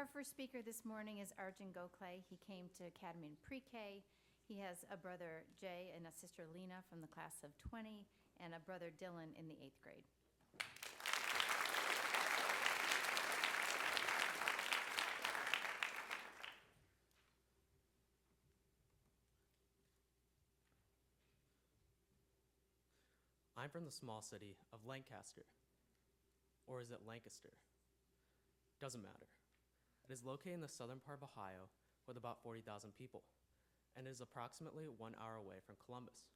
Our first speaker this morning is Arjun Gokhale. He came to Academy in pre-K. He has a brother, Jay, and a sister, Lena, from the class of 20, and a brother, Dylan, in the 8th grade. I'm from the small city of Lancaster. Or is it Lancaster? Doesn't matter. It is located in the southern part of Ohio with about 40,000 people, and it is approximately 1 hour away from Columbus.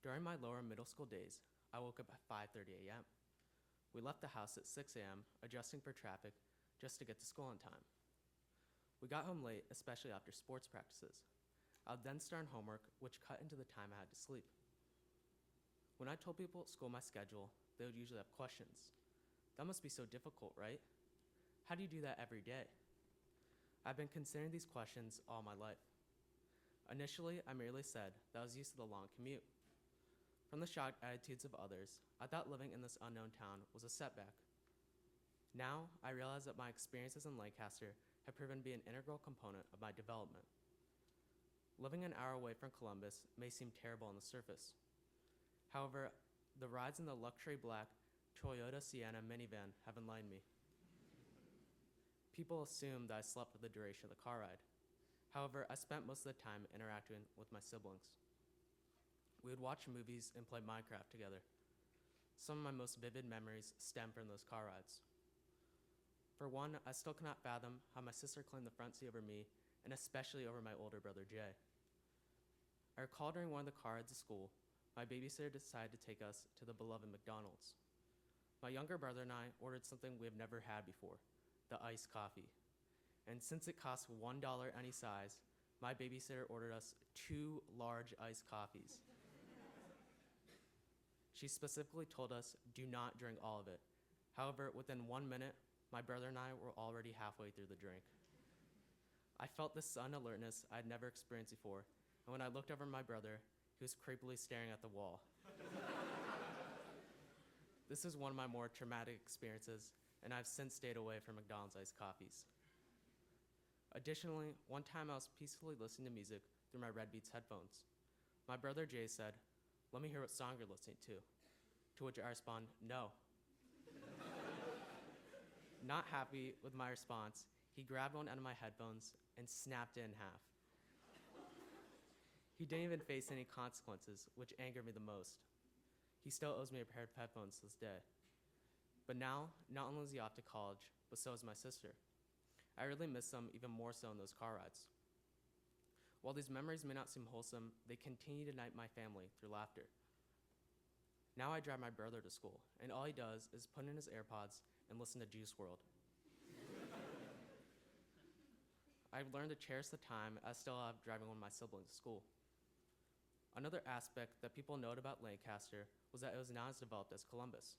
During my lower middle school days, I woke up at 5:30 a.m. We left the house at 6 a.m., adjusting for traffic just to get to school on time. We got home late, especially after sports practices. I would then start on homework, which cut into the time I had to sleep. When I told people at school my schedule, they would usually have questions. That must be so difficult, right? How do you do that every day? I've been considering these questions all my life. Initially, I merely said that I was used to the long commute. From the shocked attitudes of others, I thought living in this unknown town was a setback. Now, I realize that my experiences in Lancaster have proven to be an integral component of my development. Living an hour away from Columbus may seem terrible on the surface. However, the rides in the luxury black Toyota Sienna minivan have enlightened me. People assume that I slept for the duration of the car ride. However, I spent most of the time interacting with my siblings. We would watch movies and play Minecraft together. Some of my most vivid memories stem from those car rides. For one, I still cannot fathom how my sister claimed the front seat over me, and especially over my older brother, Jay. I recall during one of the car rides to school, my babysitter decided to take us to the beloved McDonald's. My younger brother and I ordered something we have never had before, the iced coffee. And since it costs $1 any size, my babysitter ordered us 2 large iced coffees. She specifically told us, do not drink all of it. However, within 1 minute, my brother and I were already halfway through the drink. I felt this sudden alertness I had never experienced before, and when I looked over at my brother, he was creepily staring at the wall. This is one of my more traumatic experiences, and I've since stayed away from McDonald's iced coffees. Additionally, one time I was peacefully listening to music through my Red Beats headphones. My brother Jay said, "Let me hear what song you're listening to which I respond, "No." Not happy with my response, he grabbed one out of my headphones and snapped it in half. He didn't even face any consequences, which angered me the most. He still owes me a pair of headphones to this day. But now, not only is he off to college, but so is my sister. I really miss them even more so in those car rides. While these memories may not seem wholesome, they continue to unite my family through laughter. Now I drive my brother to school, and all he does is put in his AirPods and listen to Juice WRLD. I've learned to cherish the time I still have driving one of my siblings to school. Another aspect that people note about Lancaster was that it was not as developed as Columbus.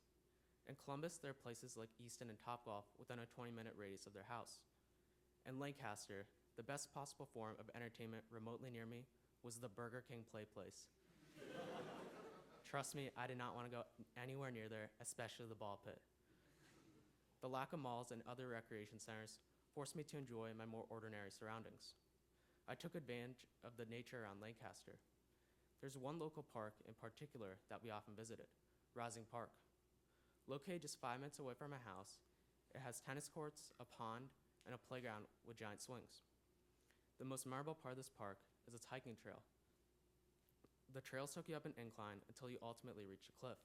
In Columbus, there are places like Easton and Topgolf within a 20-minute radius of their house. In Lancaster, the best possible form of entertainment remotely near me was the Burger King play place. Trust me, I did not want to go anywhere near there, especially the ball pit. The lack of malls and other recreation centers forced me to enjoy my more ordinary surroundings. I took advantage of the nature around Lancaster. There's one local park in particular that we often visited, Rising Park. Located just 5 minutes away from my house, it has tennis courts, a pond, and a playground with giant swings. The most memorable part of this park is its hiking trail. The trails took you up an incline until you ultimately reach a cliff.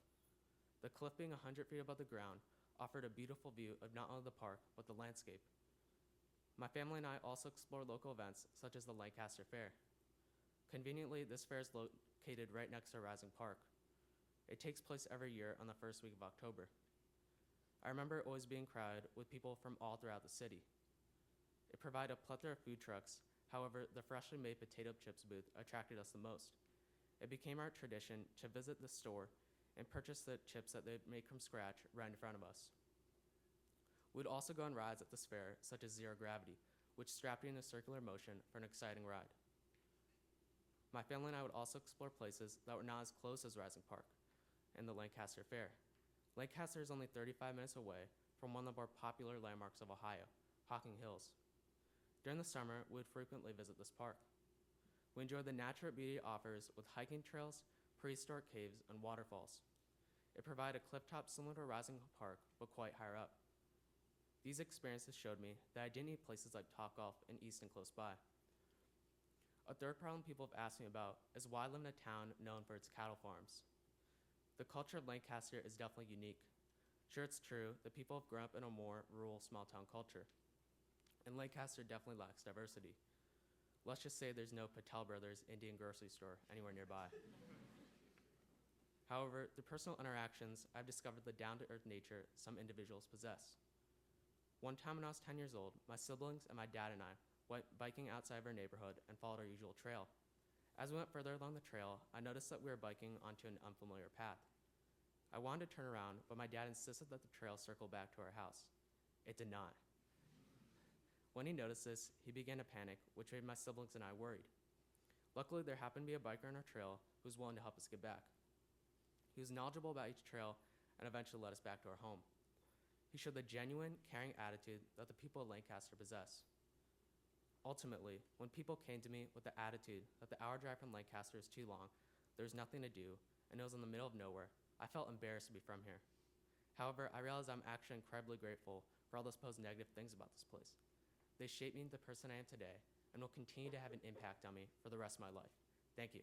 The cliff being 100 feet above the ground offered a beautiful view of not only the park, but the landscape. My family and I also explored local events such as the Lancaster Fair. Conveniently, this fair is located right next to Rising Park. It takes place every year on the first week of October. I remember it always being crowded with people from all throughout the city. It provided a plethora of food trucks. However, the freshly made potato chips booth attracted us the most. It became our tradition to visit the store and purchase the chips that they'd make from scratch right in front of us. We'd also go on rides at this fair, such as Zero Gravity, which strapped you in a circular motion for an exciting ride. My family and I would also explore places that were not as close as Rising Park and the Lancaster Fair. Lancaster is only 35 minutes away from one of the more popular landmarks of Ohio, Hocking Hills. During the summer, we would frequently visit this park. We enjoyed the natural beauty it offers with hiking trails, prehistoric caves, and waterfalls. It provided a cliff top similar to a rising park, but quite higher up. These experiences showed me that I didn't need places like Topgolf and Easton close by. A third problem people have asked me about is why I live in a town known for its cattle farms. The culture of Lancaster is definitely unique. Sure, it's true that people have grown up in a more rural, small-town culture, and Lancaster definitely lacks diversity. Let's just say there's no Patel Brothers Indian grocery store anywhere nearby. However, through personal interactions, I've discovered the down-to-earth nature some individuals possess. One time when I was 10 years old, my siblings and my dad and I went biking outside of our neighborhood and followed our usual trail. As we went further along the trail, I noticed that we were biking onto an unfamiliar path. I wanted to turn around, but my dad insisted that the trail circle back to our house. It did not. When he noticed this, he began to panic, which made my siblings and I worried. Luckily, there happened to be a biker on our trail who was willing to help us get back. He was knowledgeable about each trail and eventually led us back to our home. He showed the genuine, caring attitude that the people of Lancaster possess. Ultimately, when people came to me with the attitude that the hour drive from Lancaster is too long, there was nothing to do, and it was in the middle of nowhere, I felt embarrassed to be from here. However, I realized I'm actually incredibly grateful for all those supposed negative things about this place. They shaped me into the person I am today and will continue to have an impact on me for the rest of my life. Thank you.